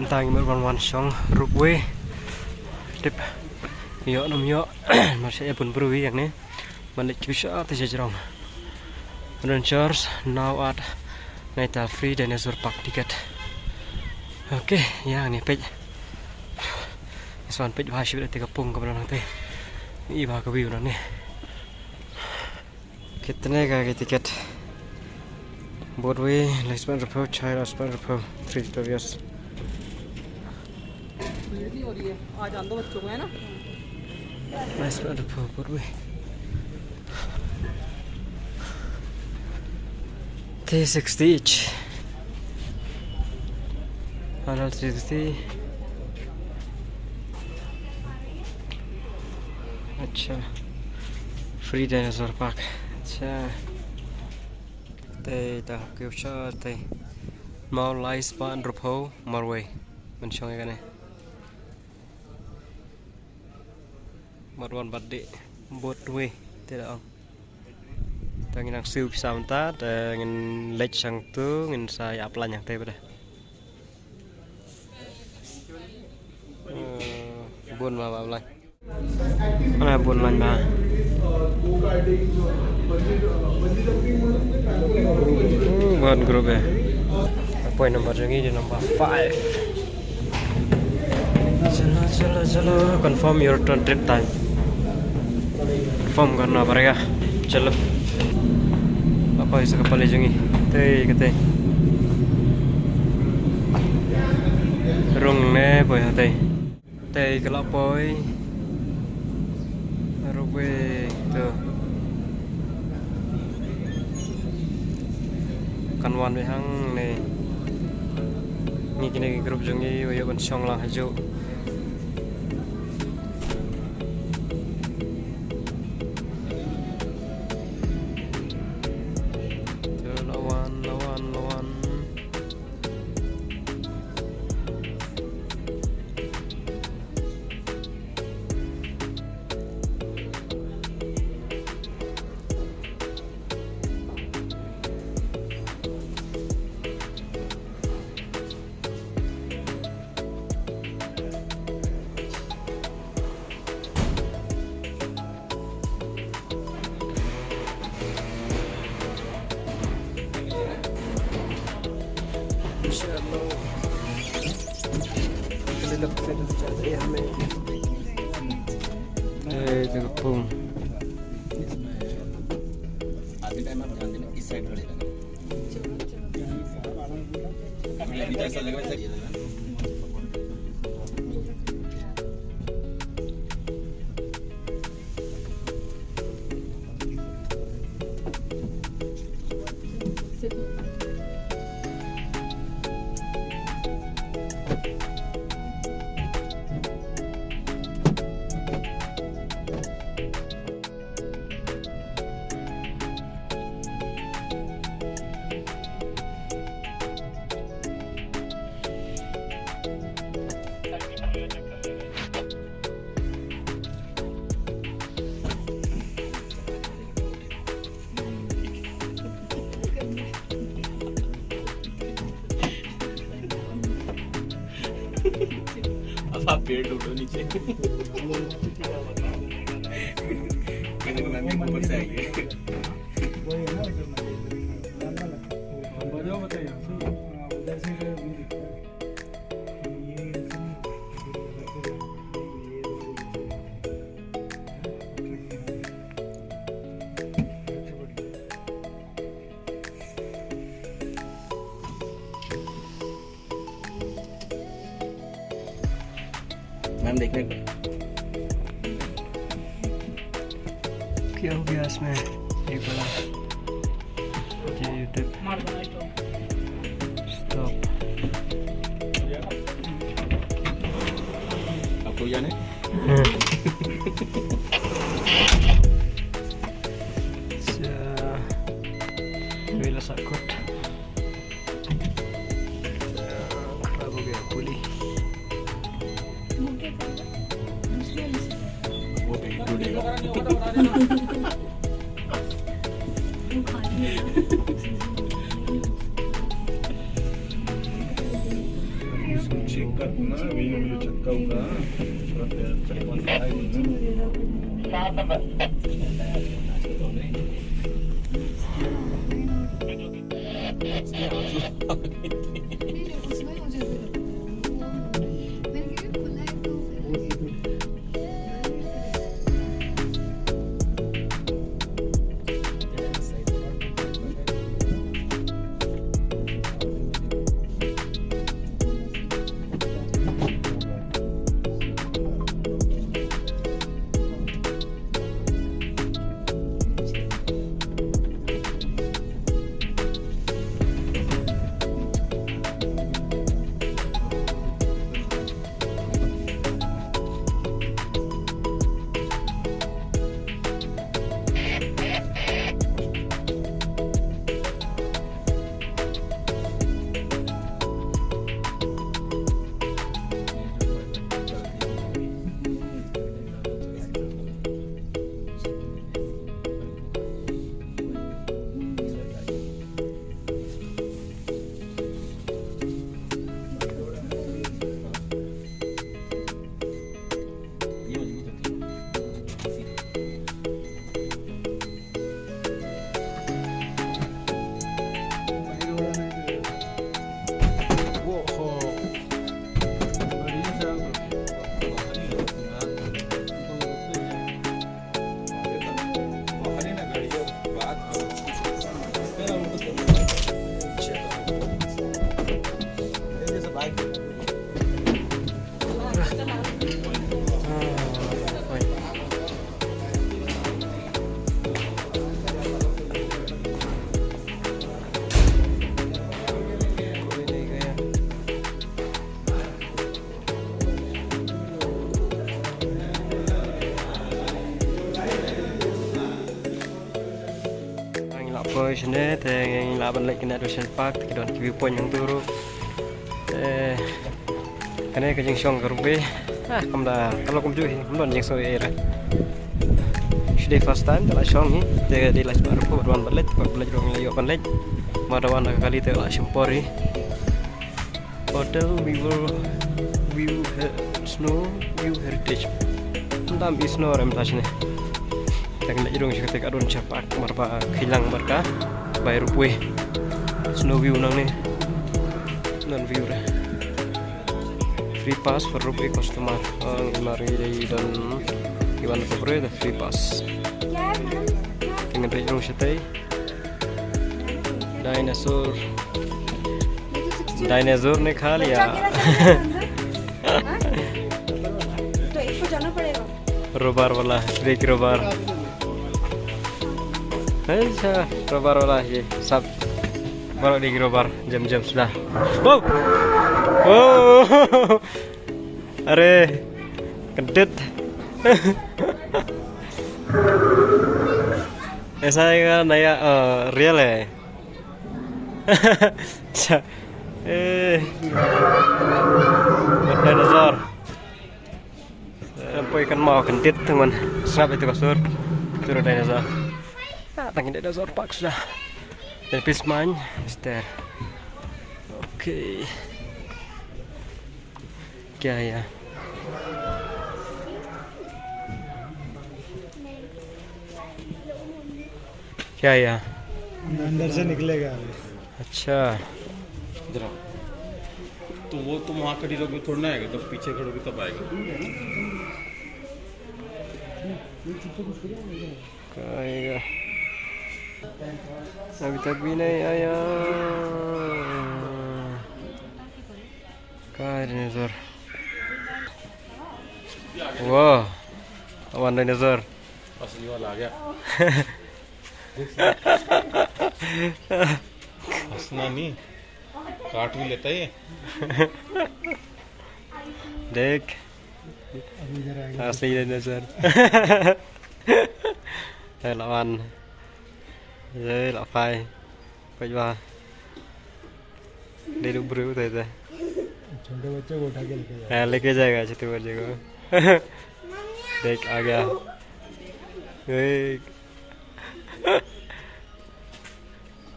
Tang wan song rupwe tip yo nom yo masih pun berwi yang nih balik bisa artis jerong Rangers now at Natal Free Dinosaur Park tiket. Oke, ya nih page Iswan page bahasa udah 30 ke belakang teh ini bah ke biu nih kita nih kayak tiket Broadway Lisbon Report China Lisbon Report 3 years आज आंदो बच्चों को है ना Lisbon Report Broadway $360 each. Adult $360. अच्छा free dinosaur park अच्छा ते ता के उछा ते mau lies pan rupo marway menchong ya kan marwan badde Broadway tidak ang tangin ang siu samta ngin lech sang tu ngin saya aplan yang teh pada bun ma aplan mana bun lan ba buat grup ya poin nomor ini di nomor 5 चलो confirm your return trip time confirm करना पड़ेगा चलो apa bisa kepala jungi teh kete rung ne boy hate teh kelak boy ruwe tuh kan wan we hang ne ni kini grup jungi we kon song lang haju Pung. आधे time आप ध्यान देना इस side खड़े रहना अभी तो ऐसा लग रहा है अब आप पेड़ ढूंढो नीचे कहने को मैम ऊपर से आई है मैम देखने को क्या हो गया इसमें ये बड़ा ये यूट्यूब स्टॉप आपको जाने Wila sakut खराब हो गया पुली वो कहीं ढूंढेगा Bunga, minum dulu cat kau kah? Surat ya, cat kawan lain. उसमें मुझे मैंने क्योंकि खुला है तो Boy sini teng laban lagi kena Ocean Park don viewpoint yang turu kene ke jeng song garbe kamda kalau kum juhi don jeng so era sudah first time telah song ni de las baru ko don balet dong layo balet madawan kali telah sempori hotel view snow view heritage ndam snow rem tasne tak nak jirung seketik adun cepat marba hilang mereka bayar kue snow view nang ni non view dah free pass for rupiah customer mari dan iwan cover the free pass dengan jirung setai dinosaur ने खा लिया तो एक को जाना पड़ेगा रोबार वाला break रोबार अच्छा robar lah ye sab baru di robar jam-jam sudah wow oh are kedet saya naya real dinosaur sampai ikan mau kedet teman snap itu kasur turun dinosaur tangin dinosaur park sudah dan pisman mister oke क्या है क्या है अंदर से निकलेगा अच्छा जरा तो वो तुम वहाँ खड़ी रहोगे थोड़ा ना आएगा, तो पीछे खड़ोगे तब आएगा। आएगा अभी तक भी नहीं आया। कहाँ है डायनासोर? वाह अवन डायनासोर असली वाला आ गया। हंसना नहीं, काट भी लेता है ये। देख asli dinosaur đây là ăn đây là phai quay vào đây đúng bự thế này छोटे बच्चे को उठा के लेके जाओ। लेके जाएगा छोटे बच्चे को देख आ गया देख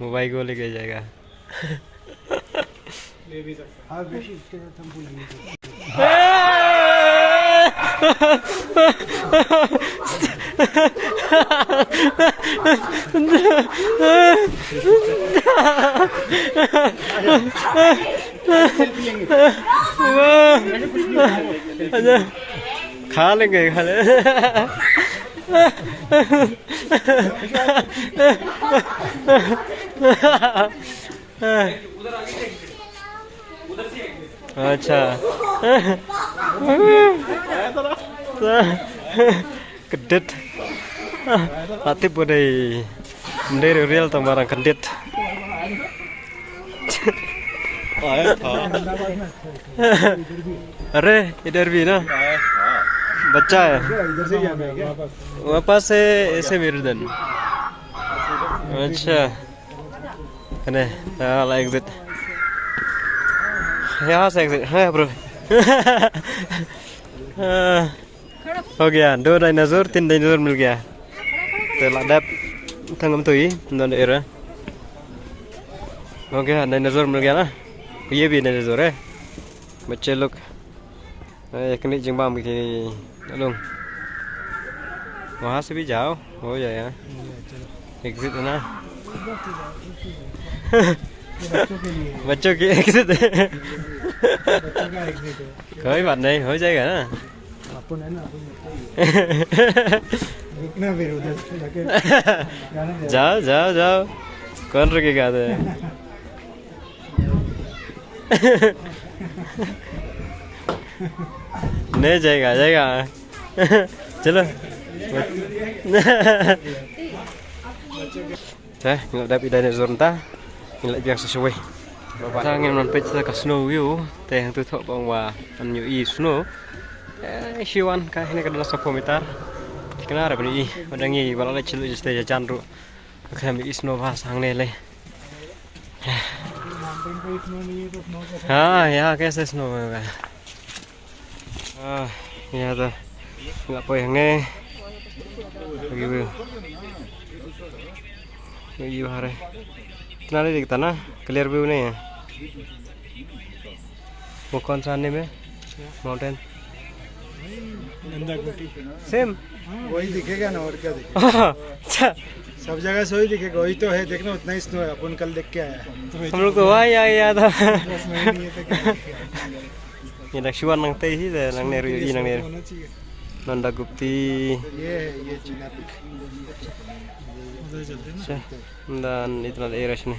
मोबाइल को लेके जाएगा ले भी सकता हाँ बेशी इसके साथ हम बोलेंगे खा लेंगे अच्छा kedit latih budai mendiri real tambaran kedit आया था अरे इधर भी ना बच्चा है इधर से जाना है क्या वापस से ऐसे बिरदन अच्छा कने साला एग्जिट यहाँ से एग्जिट है ब्रो हो गया 2 डायनासोर 3 डायनासोर मिल गया terhadap tangam tuh non era हो गया डायनासोर मिल गया ना ये भी डायनासोर है बच्चे लोग एक नहीं जिंबाम की लोग वहाँ से भी जाओ हो जाएगा एग्जिट है ना बच्चों की एग्जिट कोई बात नहीं हो जाएगा ना अपन है ना रुकना फिर उधर जाके जाओ जाओ जाओ कौन रुकेगा तो नहीं जाएगा जाएगा चलो saya nggak dapat dinosaur entah nggak biasa sesuai kita ingin nonton ke snow view teh yang tutup bahwa menyui snow siwan kah ini kedua 10 meter kenapa begini padangi walau cilu just aja janru kami snow pas hang nele हाँ यहाँ कैसे snow होगा यहाँ तो nggak poyangnya begitu begitu hari kenapa di tanah clear view nih ya वो कौन सा आने में माउंटेन नंदा कोटी सेम वही दिखेगा ना और क्या दिखेगा अच्छा सब जगह से वही दिखेगा वही तो है देखना उतना ही स्नो है अपन कल देख के आया हम लोग तो वहाँ आ गया था बस मैं नहीं है तो क्या दिखेगा ये दक्षिण नंगते ही थे नंगने रुई नंगने होना चाहिए नंदा गुप्ती ये है ये चीना पिक उधर चलते हैं ना dan itu nanti irasnya